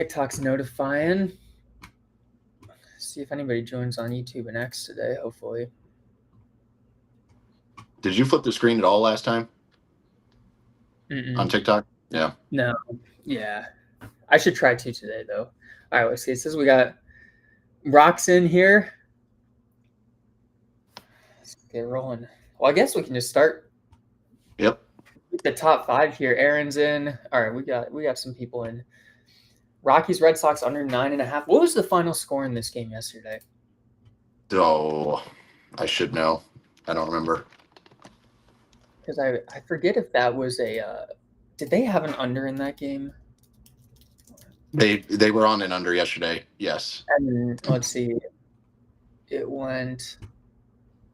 TikTok's notifying. See if anybody joins on YouTube and X today, hopefully. Did you flip the screen at all last time on TikTok? Yeah. No. Yeah. I should try to today, though. All right, let's see. It says we got Rocks in here. Let's get rolling. Well, I guess we can just start. Yep. The top 5 here. Aaron's in. All right, we got some people in. Rockies, Red Sox under 9.5. What was the final score in this game yesterday? Oh, I should know. I don't remember. Because I forget if that was a. Did they have an under in that game? They were on and under yesterday. Yes. And let's see. It went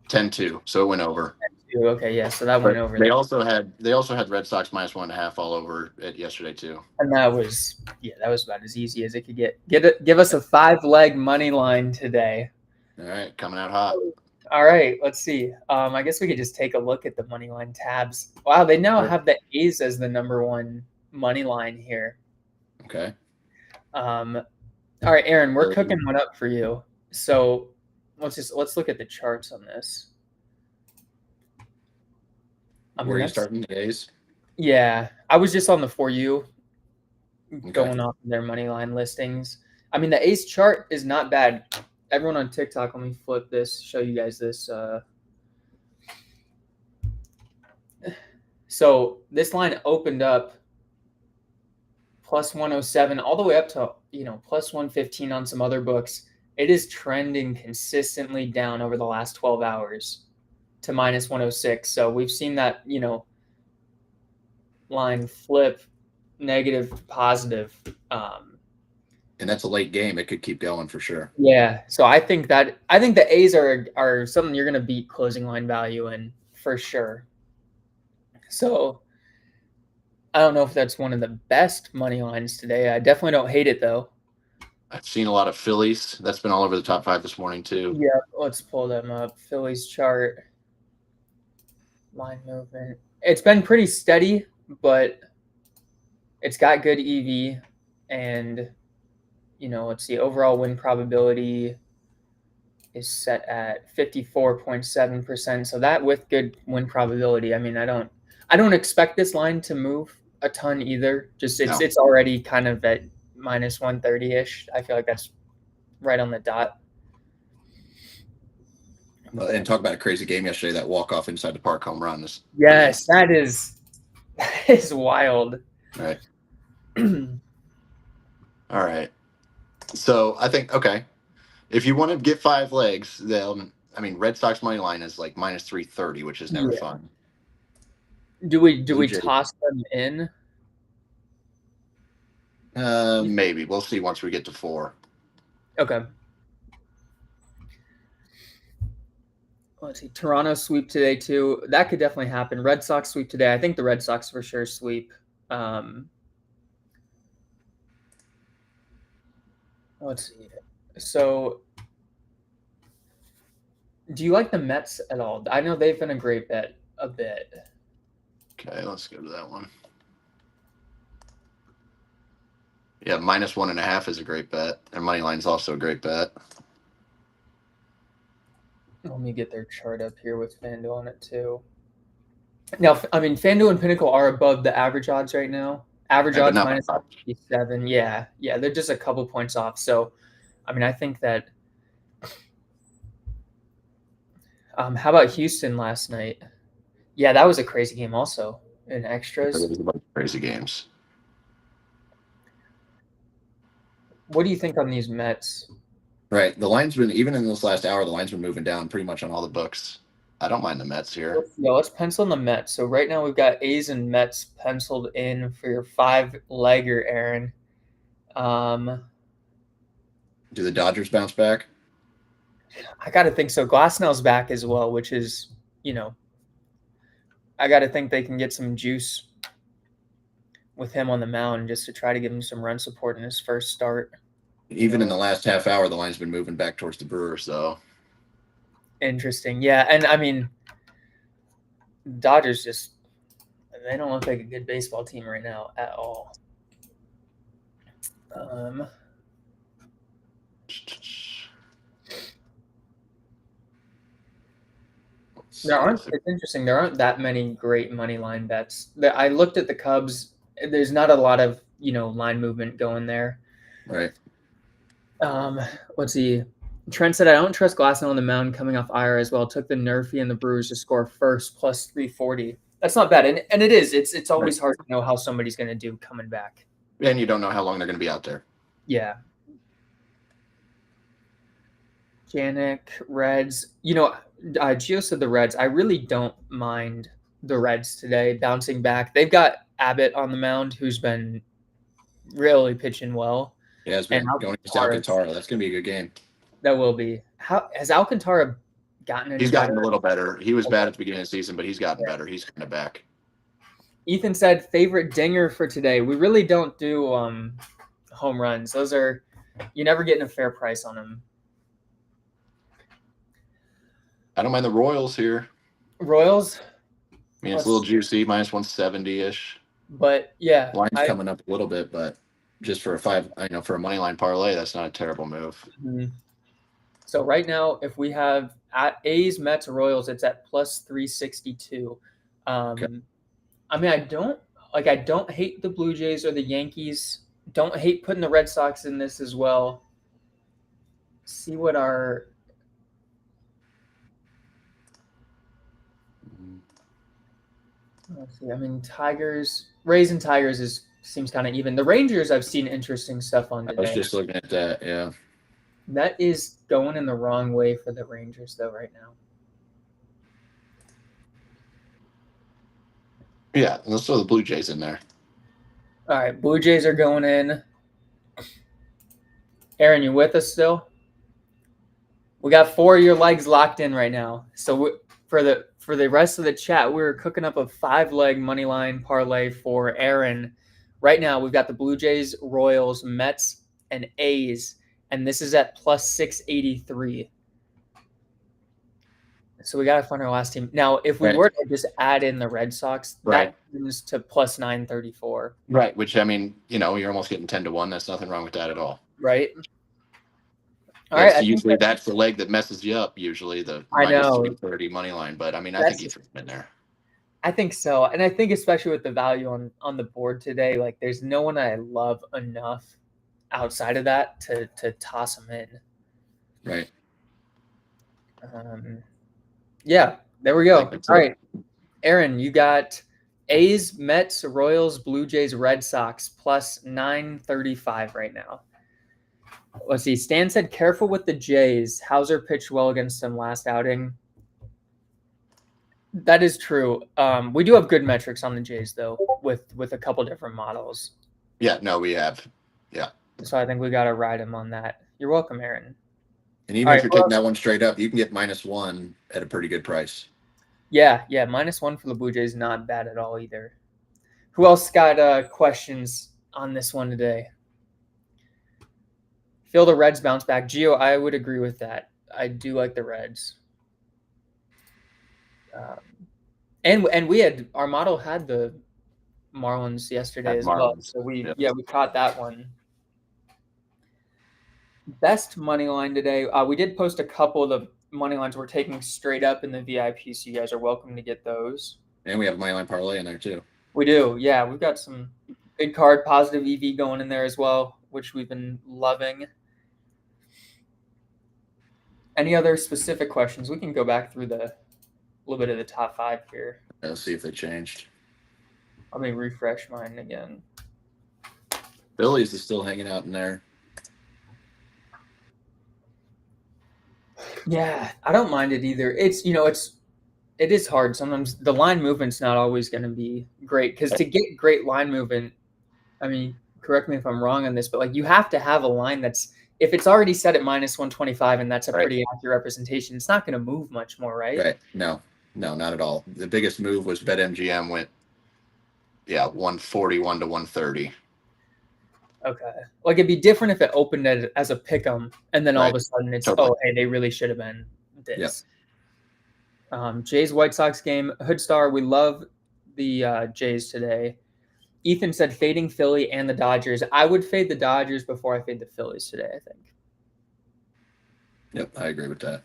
10-2, so it went over. 10-2. Okay, yeah, so that went over. They also had Red Sox -1.5 all over it yesterday too. And that was about as easy as it could get. Give us a 5-leg money line today. All right, coming out hot. All right, let's see. I guess we could just take a look at the money line tabs. Wow, they now have the A's as the #1 money line here. Okay. All right, Aaron, we're cooking one up for you. So let's look at the charts on this. Where are you starting the A's? Yeah, I was just on the For You, going off their money line listings. I mean, the A's chart is not bad. Everyone on TikTok, let me flip this, show you guys this. So this line opened up plus 107 all the way up to, plus 115 on some other books. It is trending consistently down over the last 12 hours to minus 106. So we've seen that, line flip negative to positive. And that's a late game. It could keep going for sure. Yeah. So I think the A's are something you're going to beat closing line value in for sure. So I don't know if that's one of the best money lines today. I definitely don't hate it though. I've seen a lot of Phillies. That's been all over the top 5 this morning too. Yeah, let's pull them up. Phillies chart. Line movement. It's been pretty steady, but it's got good EV and let's see, overall win probability is set at 54.7%. So that with good win probability, I mean, I don't expect this line to move a ton either. Just it's already kind of at minus 130-ish. I feel like that's right on the dot. And talk about a crazy game yesterday, that walk-off inside the park home run. Yes, that is wild. All right. All right. So I think, okay, if you want to get 5 legs, then, I mean, Red Sox money line is like minus 330, which is never fun. Do we toss them in? Maybe. We'll see once we get to 4. Okay. Let's see. Toronto sweep today too. That could definitely happen. Red Sox sweep today. I think the Red Sox for sure sweep. Let's see. So, do you like the Mets at all? I know they've been a great bet a bit. Okay, let's go to that one. Yeah, minus 1.5 is a great bet. Their money line is also a great bet. Let me get their chart up here with FanDuel on it too. Now, I mean, FanDuel and Pinnacle are above the average odds right now. Average odds minus 57. Yeah, they're just a couple points off. So, I mean, I think that. How about Houston last night? Yeah, that was a crazy game also in extras. It was a bunch of crazy games. What do you think on these Mets? Right. The line's been, even in this last hour, the line's been moving down pretty much on all the books. I don't mind the Mets here. Let's pencil in the Mets. So right now we've got A's and Mets penciled in for your 5-legger, Aaron. Do the Dodgers bounce back? I got to think so. Glasnow's back as well, which is, I got to think they can get some juice with him on the mound just to try to give him some run support in his first start. Even in the last half hour, the line's been moving back towards the Brewers, though. Interesting. Yeah, and I mean, Dodgers they don't look like a good baseball team right now at all. Um, there aren't. It's interesting. There aren't that many great money line bets. I looked at the Cubs. There's not a lot of line movement going there. Right. Let's see. Trent said, "I don't trust Glasnow on the mound coming off IR as well. Took the Nerfy and the Brewers to score first plus 340. That's not bad, and it is. It's always hard to know how somebody's going to do coming back. And you don't know how long they're going to be out there. Yeah. Janik, Reds. Gio said the Reds. I really don't mind the Reds today bouncing back. They've got Abbott on the mound, who's been really pitching well. Yeah, it's been going against Alcantara. That's going to be a good game. That will be. How has Alcantara gotten any He's better? gotten a little better. He was bad at the beginning of the season, but he's gotten better. He's kind of back. Ethan said favorite dinger for today. We really don't do home runs. Those are you're never getting a fair price on them. I don't mind the Royals here. Royals? I mean, it's a little juicy, minus 170-ish. But yeah. Line's coming up a little bit, but just for for a money line parlay, that's not a terrible move. Mm-hmm. So right now, if we have at A's, Mets, Royals, it's at plus 362. Okay. I mean, I don't hate the Blue Jays or the Yankees. Don't hate putting the Red Sox in this as well. See what our let's see. I mean, Rays and Tigers seems kind of even. The Rangers, I've seen interesting stuff on today. I was just looking at that, yeah. That is going in the wrong way for the Rangers, though, right now. Yeah, let's throw the Blue Jays in there. All right, Blue Jays are going in. Aaron, you with us still? We got 4 of your legs locked in right now. So for the rest of the chat, we're cooking up a 5-leg money line parlay for Aaron. Right now, we've got the Blue Jays, Royals, Mets, and A's, and this is at plus 683. So we got to find our last team. Now, if we were to just add in the Red Sox, that comes to plus 934. Right, which, I mean, you're almost getting 10-1. There's nothing wrong with that at all. Right. All right. Usually that's the leg that messes you up, usually, the minus 330 money line. But, I mean, I think you threw him in there. I think so. And I think especially with the value on the board today, like there's no one I love enough outside of that to toss him in. Right. Yeah, there we go. All right. Aaron, you got A's, Mets, Royals, Blue Jays, Red Sox plus 935 right now. Let's see. Stan said, careful with the Jays. Hauser pitched well against them last outing. That is true. We do have good metrics on the Jays, though, with a couple different models. Yeah, no, we have. Yeah. So I think we got to ride him on that. You're welcome, Aaron. And even if you're taking that one straight up, you can get -1 at a pretty good price. Yeah, -1 for the Blue Jays, not bad at all either. Who else got questions on this one today? Feel the Reds bounce back. Gio, I would agree with that. I do like the Reds. And we had our model had the Marlins yesterday as well. So we caught that one. Best money line today. We did post a couple of the money lines we're taking straight up in the VIP, so you guys are welcome to get those. And we have a money line parlay in there too. We do, yeah. We've got some big card positive EV going in there as well, which we've been loving. Any other specific questions? We can go back through a little bit of the top 5 here. Let's see if they changed. Let me refresh mine again. Phillies is still hanging out in there. Yeah, I don't mind it either. It is hard. Sometimes the line movement's not always going to be great because to get great line movement, I mean, correct me if I'm wrong on this, but like you have to have a line that's if it's already set at -125 and that's a pretty accurate representation, it's not going to move much more, right? Right. No, not at all. The biggest move was BetMGM went, 141 to 130. Okay. Like it'd be different if it opened as a pick'em and then all of a sudden it's hey, they really should have been this. Yep. Jays White Sox game. Hoodstar, we love the Jays today. Ethan said fading Philly and the Dodgers. I would fade the Dodgers before I fade the Phillies today, I think. Yep, I agree with that.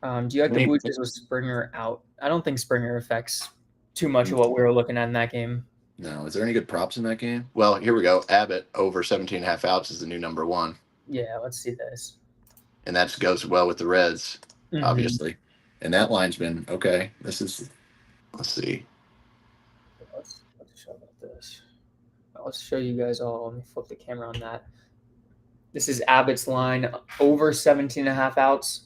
Do you like the Blue Jays with Springer out? I don't think Springer affects too much of what we were looking at in that game. No. Is there any good props in that game? Well, here we go. Abbott over 17 and a half outs is the new number one. Yeah, let's see this. And that goes well with the Reds, obviously. And that line's been okay. Let's see. Let's show about this. Let's show you guys all. Let me flip the camera on that. This is Abbott's line over 17 and a half outs.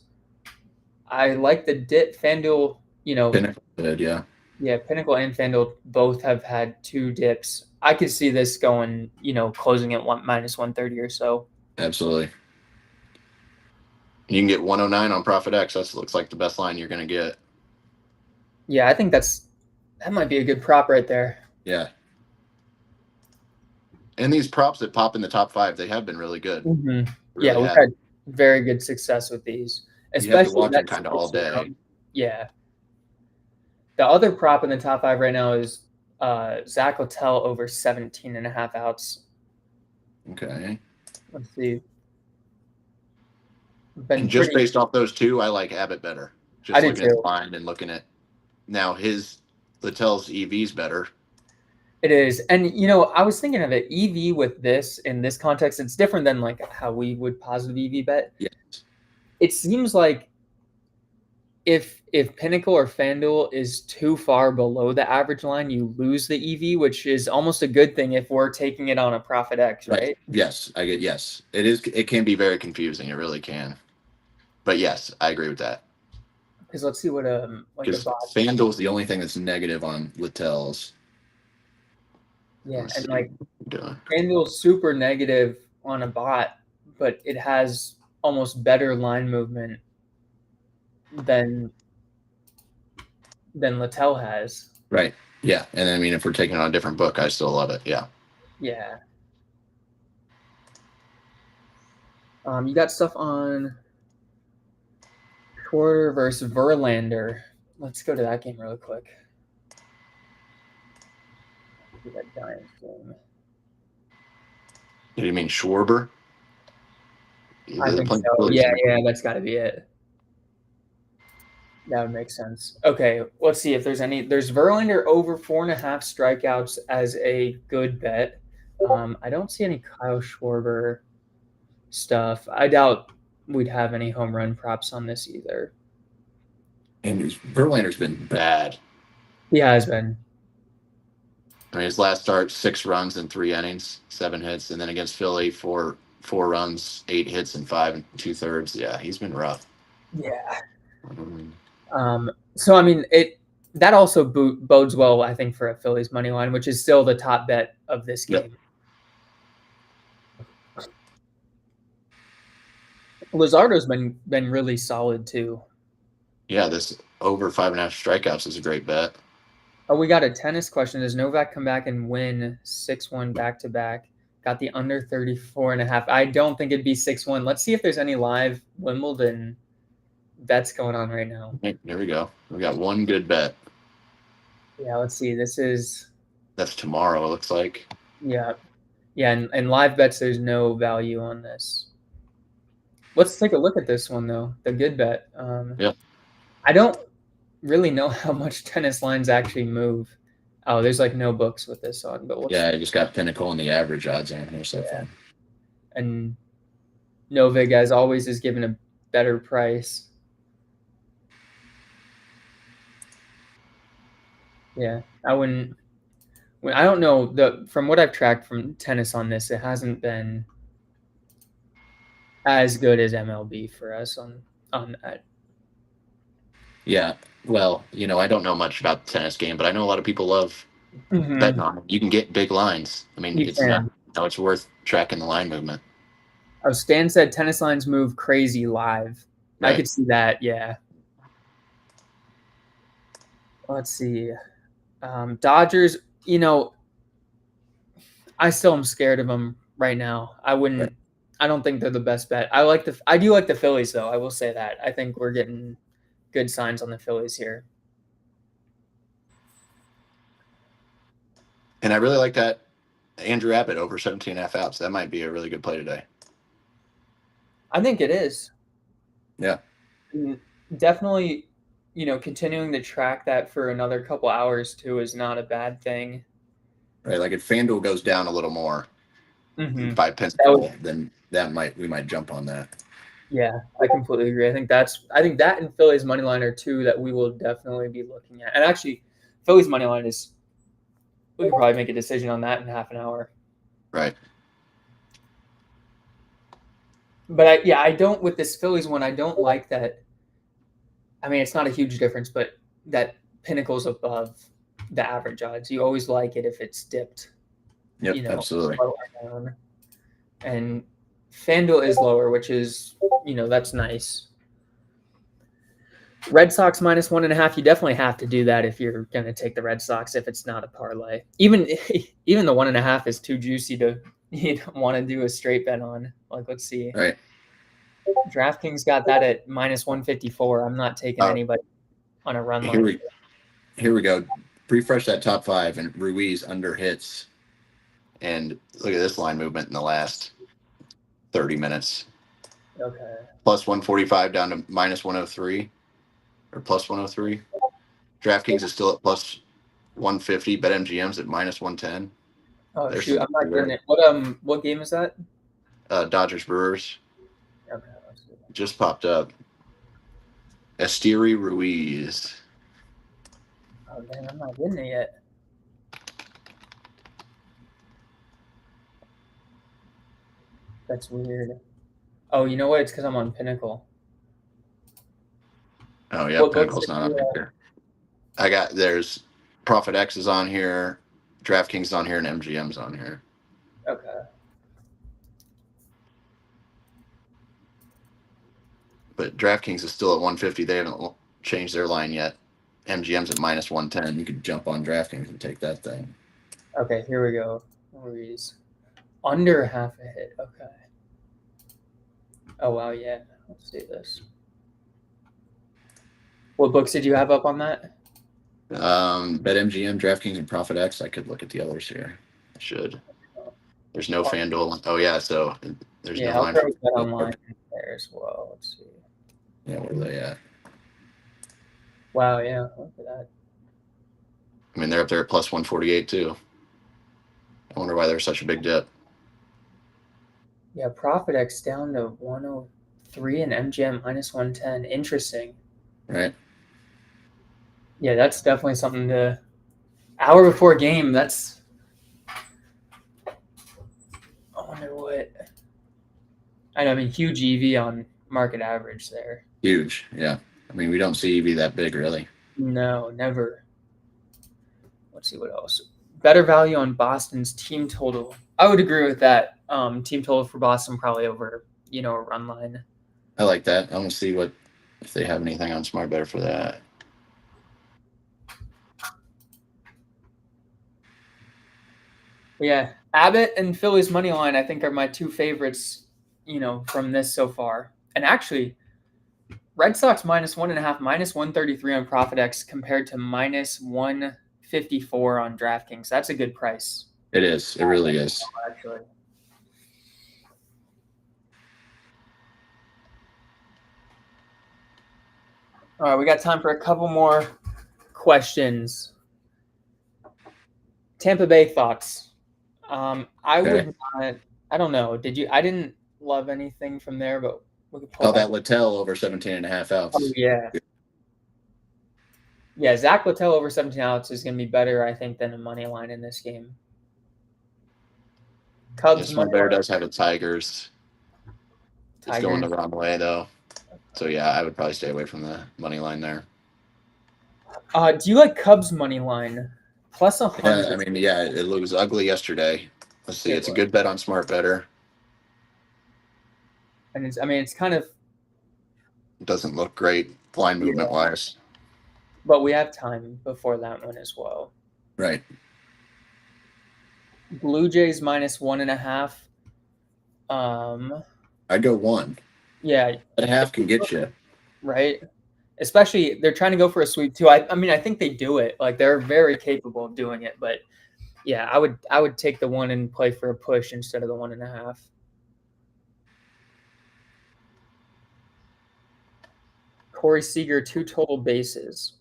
I like the dip. FanDuel, Pinnacle did, yeah. Yeah, Pinnacle and FanDuel both have had 2 dips. I could see this going, closing at minus 130 or so. Absolutely. You can get 109 on Profit X. That looks like the best line you're going to get. Yeah, I think that might be a good prop right there. Yeah. And these props that pop in the top 5, they have been really good. Really yeah, we've had very good success with these. Especially you have to watch them kind of all day. Yeah. The other prop in the top 5 right now is Zach Littell over 17 and a half outs. Okay. Let's see. And just based off those 2, I like Abbott better. Just looking at the line and looking at now Littell's EV's better. It is. And, I was thinking of it, EV with this in this context, it's different than like how we would positive EV bet. Yes. It seems like if Pinnacle or FanDuel is too far below the average line, you lose the EV, which is almost a good thing if we're taking it on a Profit X, right? Yes, yes. It is. It can be very confusing. It really can. But yes, I agree with that. Because let's see what because FanDuel's the only thing that's negative on Littell's. Yeah, and like FanDuel's super negative on a bot, but it has almost better line movement than Littell has. Right. Yeah. And I mean, if we're taking on a different book, I still love it. Yeah. Yeah. You got stuff on Schwarber versus Verlander. Let's go to that game really quick. That Giants game. Do you mean Schwarber? I think so. Yeah, that's got to be it. That would make sense. Okay, let's see if there's any. There's Verlander over 4.5 strikeouts as a good bet. I don't see any Kyle Schwarber stuff. I doubt we'd have any home run props on this either. And Verlander's been bad. He has been. I mean, his last start, 6 runs in 3 innings, 7 hits, and then against Philly, 4 runs, 8 hits in 5 2/3. Yeah, he's been rough. Yeah. So I mean, that also bodes well, I think, for a Phillies money line, which is still the top bet of this game. Yep. Luzardo's been really solid too. Yeah, this over 5.5 strikeouts is a great bet. Oh, we got a tennis question. Does Novak come back and win 6-1 back-to-back? Got the under 34.5. I don't think it'd be 6-1. Let's see if there's any live Wimbledon bets going on right now. There we go. We got one good bet. Yeah, let's see. That's tomorrow, it looks like. Yeah. Yeah, and live bets, there's no value on this. Let's take a look at this one, though. The good bet. Yeah. I don't really know how much tennis lines actually move. Oh, there's like no books with this on, but I just got Pinnacle and the average odds on here so far. And Novig, as always, is given a better price. Yeah, I don't know, from what I've tracked from tennis on this, it hasn't been as good as MLB for us on that. Yeah, well, I don't know much about the tennis game, but I know a lot of people love betting on it. You can get big lines. I mean, it's worth tracking the line movement. Oh, Stan said tennis lines move crazy live. Right. I could see that, yeah. Let's see. Dodgers, I still am scared of them right now. I don't think they're the best bet. I do like the Phillies, though. I will say that. I think we're getting good signs on the Phillies here. And I really like that Andrew Abbott over 17.5 outs. That might be a really good play today. I think it is. Yeah. And definitely, continuing to track that for another couple hours too is not a bad thing. Right. Like if FanDuel goes down a little more by Pinnacle, then we might jump on that. Yeah, I completely agree. I think that and Philly's money line are two that we will definitely be looking at. And actually, Philly's money line we could probably make a decision on that in half an hour. Right. But I don't with this Phillies one. I don't like that. I mean, it's not a huge difference, but that Pinnacle's above the average odds. You always like it if it's dipped. Yep, absolutely. Down. And FanDuel is lower, which is, that's nice. Red Sox -1.5. You definitely have to do that if you're going to take the Red Sox if it's not a parlay. Even the 1.5 is too juicy to want to do a straight bet on. Like, let's see. Right. DraftKings got that at -154. I'm not taking anybody on a run line. Here we go. Refresh that top 5 and Ruiz under hits. And look at this line movement in the last 30 minutes. Okay. Plus 145 down to -103 or plus 103. DraftKings is still at plus 150. BetMGM's at -110. Oh, shoot. I'm not getting it. What game is that? Dodgers Brewers. Okay. Just popped up. Esteri Ruiz. Oh, dang. I'm not getting it yet. That's weird. Oh, you know what? It's because I'm on Pinnacle. Oh, yeah. Pinnacle's not on here. There's Profit X is on here, DraftKings is on here, and MGM's on here. Okay. But DraftKings is still at 150. They haven't changed their line yet. MGM's at -110. You could jump on DraftKings and take that thing. Okay, here we go. Ruiz. Under half a hit. Okay. Oh, wow, yeah. Let's see this. What books did you have up on that? BetMGM, DraftKings, and Profit X. I could look at the others here. I should. There's no FanDuel. Oh, yeah, so there's no line. I'll throw online there as well. Let's see. Yeah, where are they at? Wow, yeah, look at that. I mean, they're up there at plus 148, too. I wonder why there's such a big dip. Yeah, Profit X down to 103 and MGM -110. Interesting. Right. Yeah, that's definitely something to. Hour before game, that's. I wonder what. I mean, huge EV on market average there. Huge, yeah. I mean, we don't see EV that big, really. No, never. Let's see what else. Better value on Boston's team total. I would agree with that. Team total for Boston probably over, a run line. I like that. I want to see if they have anything on Smart Better for that. Yeah, Abbott and Philly's money line, I think, are my two favorites, from this so far. And actually, Red Sox -1.5, -133 on Profit X compared to -154 on DraftKings. That's a good price. It is. It really is. Actually. All right, we got time for a couple more questions. Tampa Bay thoughts. I would not. I don't know. Did you? I didn't love anything from there, but we could pull that Littell over 17.5 outs. Oh, yeah. Yeah, Zach Littell over 17 outs is going to be better, I think, than a money line in this game. Cubs. Smart Better does have a Tigers. It's going the wrong way, though. So, yeah, I would probably stay away from the money line there. Do you like Cubs money line? Plus 100. Yeah, I mean, yeah, it was ugly yesterday. Let's see. It's a good bet on Smart Better. And it's kind of. It doesn't look great line movement wise. But we have time before that one as well. Right. Blue Jays -1.5. I'd go 1. Yeah. That half can get you. Right. Especially they're trying to go for a sweep too. I mean, I think they do it. Like they're very capable of doing it, but Yeah, I would take the 1 and play for a push instead of the 1.5. Corey Seager, 2 total bases.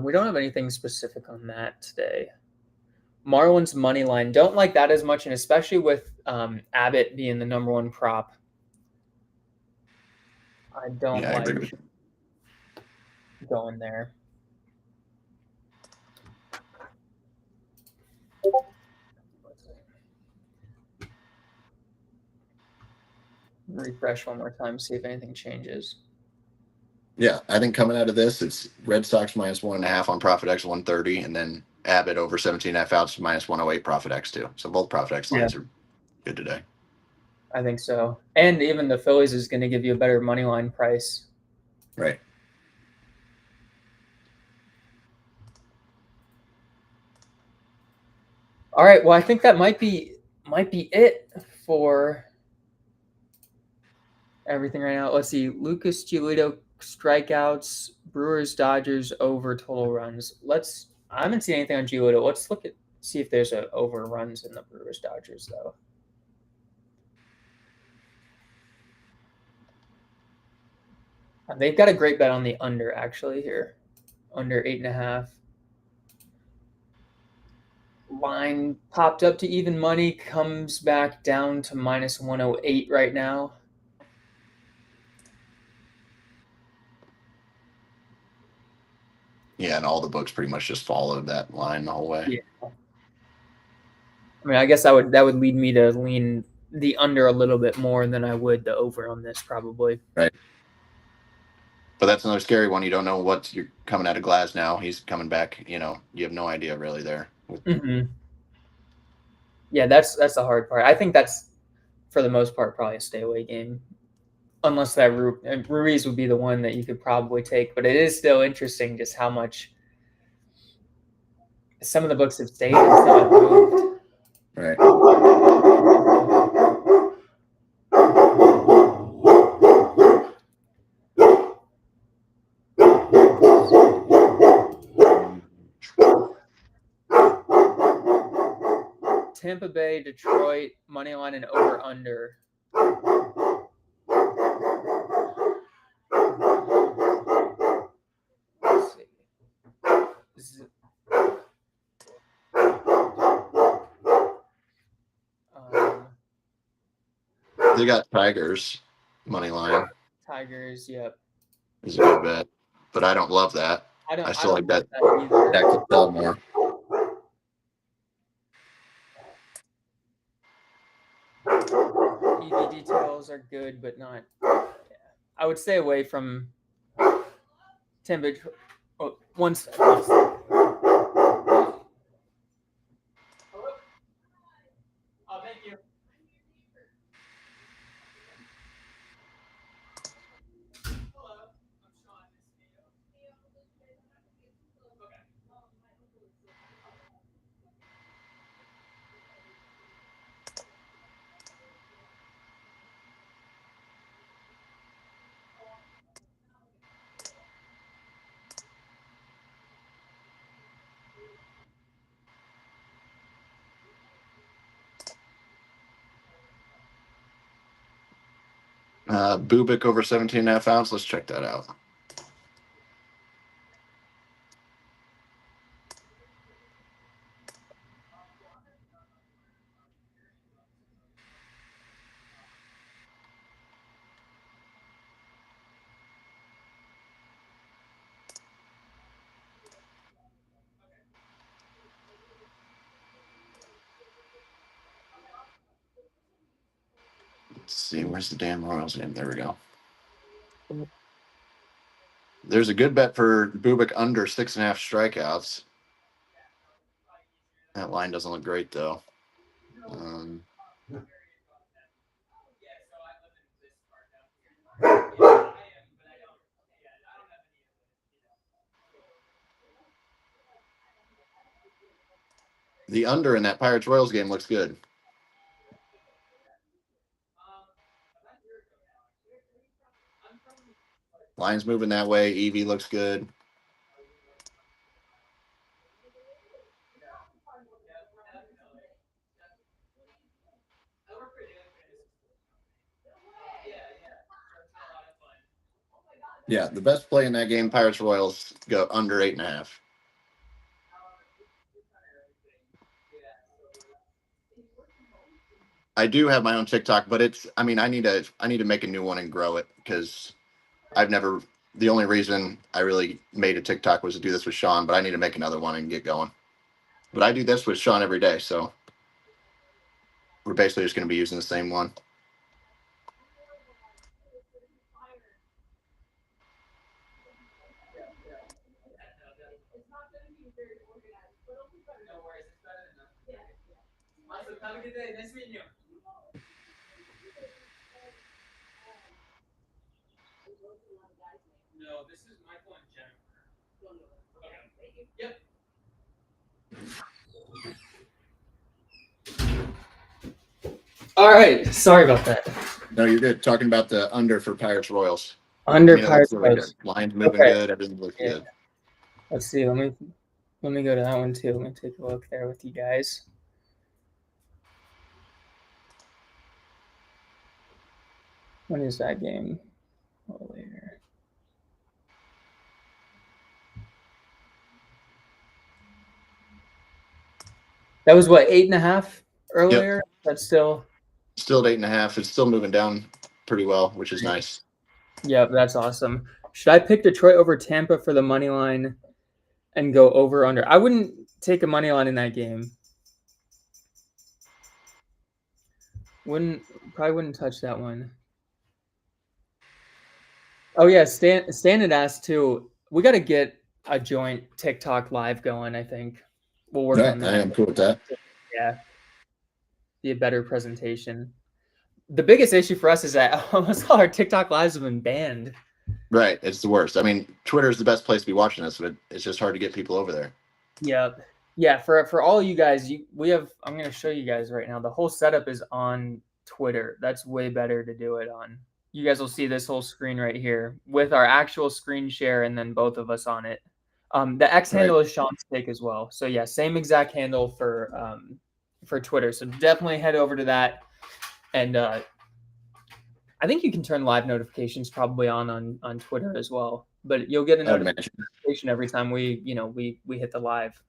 We don't have anything specific on that today. Marlins money line. Don't like that as much, and especially with Abbott being the number 1 prop. I don't I agree like with you. going there. Refresh one more time, see if anything changes. Yeah, I think coming out of this, it's Red Sox minus 1.5 on Profit X 130, and then Abbott over 17.5 outs minus 108 Profit X 2. So both Profit X lines are good today. I think so. And even the Phillies is going to give you a better money line price. Right. All right. Well, I think that might be it for everything right now. Let's see. Lucas Giolito strikeouts, Brewers, Dodgers over total runs. I haven't seen anything on Giolito. Let's see if there's a over runs in the Brewers Dodgers though. They've got a great bet on the under actually here, under 8.5. Line popped up to even money, comes back down to minus 108 right now. Yeah, and all the books pretty much just followed that line the whole way. Yeah. I mean, I guess that would lead me to lean the under a little bit more than I would the over on this probably. Right. But that's another scary one. You don't know what you're coming out of Glass now. He's coming back. You have no idea really there. Mm-hmm. Yeah, that's the hard part. I think that's for the most part probably a stay away game, unless that Ruiz would be the one that you could probably take. But it is still interesting just how much some of the books have stayed and some have moved. Right. Tampa Bay, Detroit, money line and over under. Let's see. They got Tigers money line. Tigers, yep. Is a good bet, but I don't love that. I still like that. That could sell more. EV details are good, but not. Yeah. I would stay away from temperature. Oh, one step. Oh, thank you. Bubik over 17.5 ounce. Let's check that out. Let's see. Where's the damn Royals name? There we go. There's a good bet for Bubik under 6.5 strikeouts. That line doesn't look great though. The under in that Pirates Royals game looks good. Line's moving that way. EV looks good. Yeah, the best play in that game, Pirates Royals, go under 8.5. I do have my own TikTok, but I need to make a new one and grow it because I've never. The only reason I really made a TikTok was to do this with Sean, but I need to make another one and get going. But I do this with Sean every day, so we're basically just going to be using the same one. Have a good day. Nice meeting you. No, this is Michael and Jennifer. Okay. Yep. All right. Sorry about that. No, you're good. Talking about the under for Pirates Royals. Under Pirates Pirates. really good. Lines moving good. Everything looks good. Let's see. Let me go to that one too. Let me take a look there with you guys. When is that game? A little later. That was what, 8.5 earlier? Yep. That's still at 8.5. It's still moving down pretty well, which is nice. Yep, that's awesome. Should I pick Detroit over Tampa for the money line and go over under? I wouldn't take a money line in that game. Probably wouldn't touch that one. Oh yeah, Stan had asked too. We got to get a joint TikTok live going. I think we'll work on that. I am cool with that. Yeah, be a better presentation. The biggest issue for us is that almost all our TikTok lives have been banned. Right, it's the worst. I mean, Twitter is the best place to be watching this, but it's just hard to get people over there. Yep. Yeah, for all you guys, we have. I'm going to show you guys right now. The whole setup is on Twitter. That's way better to do it on. You guys will see this whole screen right here with our actual screen share and then both of us on it. The X handle is Sean's take as well. So yeah, same exact handle for Twitter. So definitely head over to that. And I think you can turn live notifications probably on Twitter as well. But you'll get a notification every time we hit the live.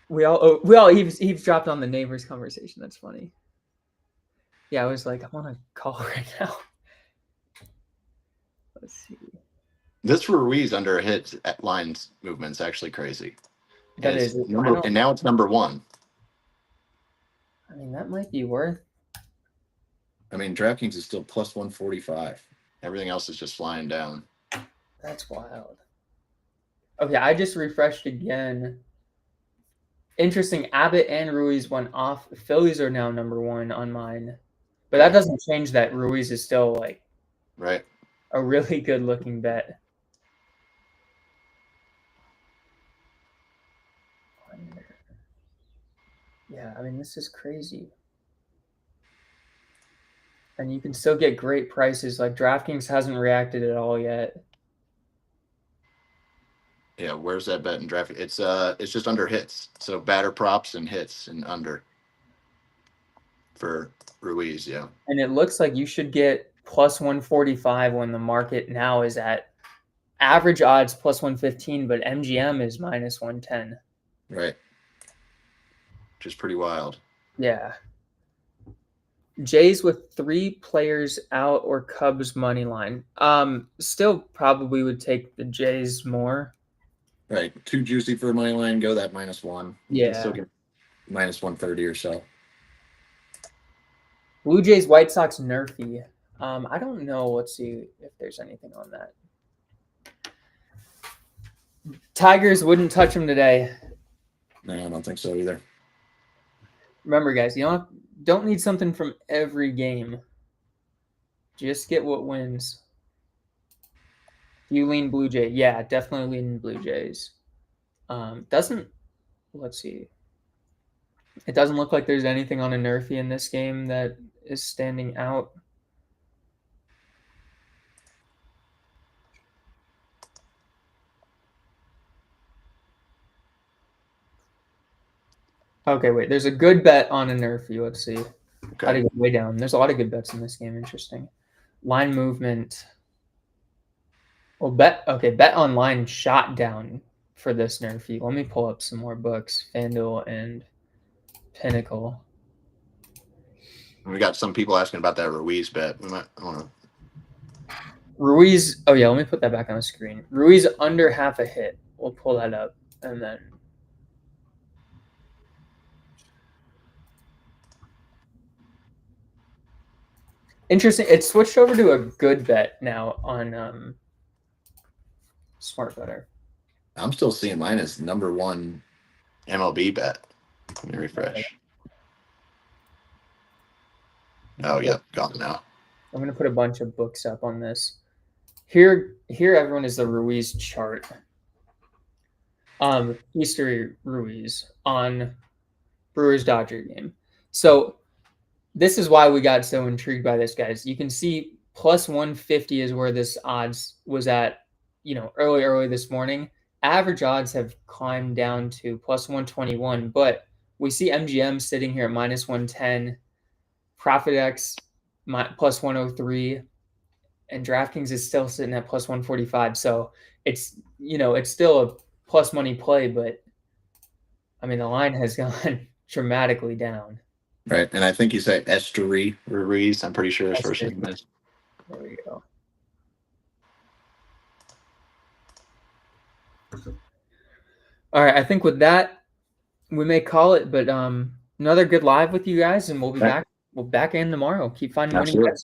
We all eavesdropped on the neighbors' conversation. That's funny. Yeah, I was like, I want to call right now. Let's see. This Ruiz under a hit at lines movement's actually crazy. That is. And now it's number 1. I mean, that might be worth. I mean, DraftKings is still plus 145. Everything else is just flying down. That's wild. Okay, I just refreshed again. Interesting. Abbott and Ruiz went off. Phillies are now number 1 on mine. But that doesn't change that Ruiz is still like a really good looking bet. Yeah, I mean, this is crazy. And you can still get great prices. Like DraftKings hasn't reacted at all yet. Yeah, where's that bet in draft? It's just under hits. So batter props and hits and under for Ruiz, yeah. And it looks like you should get plus 145 when the market now is at average odds plus 115, but MGM is minus 110. Right. Which is pretty wild. Yeah. Jays with 3 players out or Cubs money line. Still probably would take the Jays more. Right. Too juicy for a money line. Go that -1. Yeah. Still get minus 130 or so. Blue Jays, White Sox, Nerfy. I don't know. Let's see if there's anything on that. Tigers wouldn't touch them today. No, I don't think so either. Remember, guys, you don't need something from every game. Just get what wins. You lean Blue Jay. Yeah, definitely lean Blue Jays. Let's see. It doesn't look like there's anything on a Nerfy in this game that is standing out. Okay, wait. There's a good bet on a Nerfy. Let's see. Okay. How to go way down. There's a lot of good bets in this game. Interesting. line movement. Well, bet online shot down for this nerf feat. Let me pull up some more books. FanDuel and Pinnacle. We got some people asking about that Ruiz bet. We might. I don't know. Ruiz. Oh yeah, let me put that back on the screen. Ruiz under half a hit. We'll pull that up and then. Interesting. It switched over to a good bet now on Smart Better. I'm still seeing mine as number one MLB bet. Let me refresh. Oh, yeah, gone now. I'm gonna put a bunch of books up on this. Here, everyone is the Ruiz chart. Easter Ruiz on Brewers Dodger game. So this is why we got so intrigued by this, guys. You can see plus 150 is where this odds was at, early this morning. Average odds have climbed down to plus 121, but we see MGM sitting here at minus 110, ProfitX plus 103, and DraftKings is still sitting at plus 145. So it's still a plus money play, but I mean the line has gone dramatically down. Right, and I think you say Estuary Ruiz. I'm pretty sure his first name is. There we go. All right, I think with that we may call it, but another good live with you guys, and we'll be back. We'll back in tomorrow. Keep finding winning bets.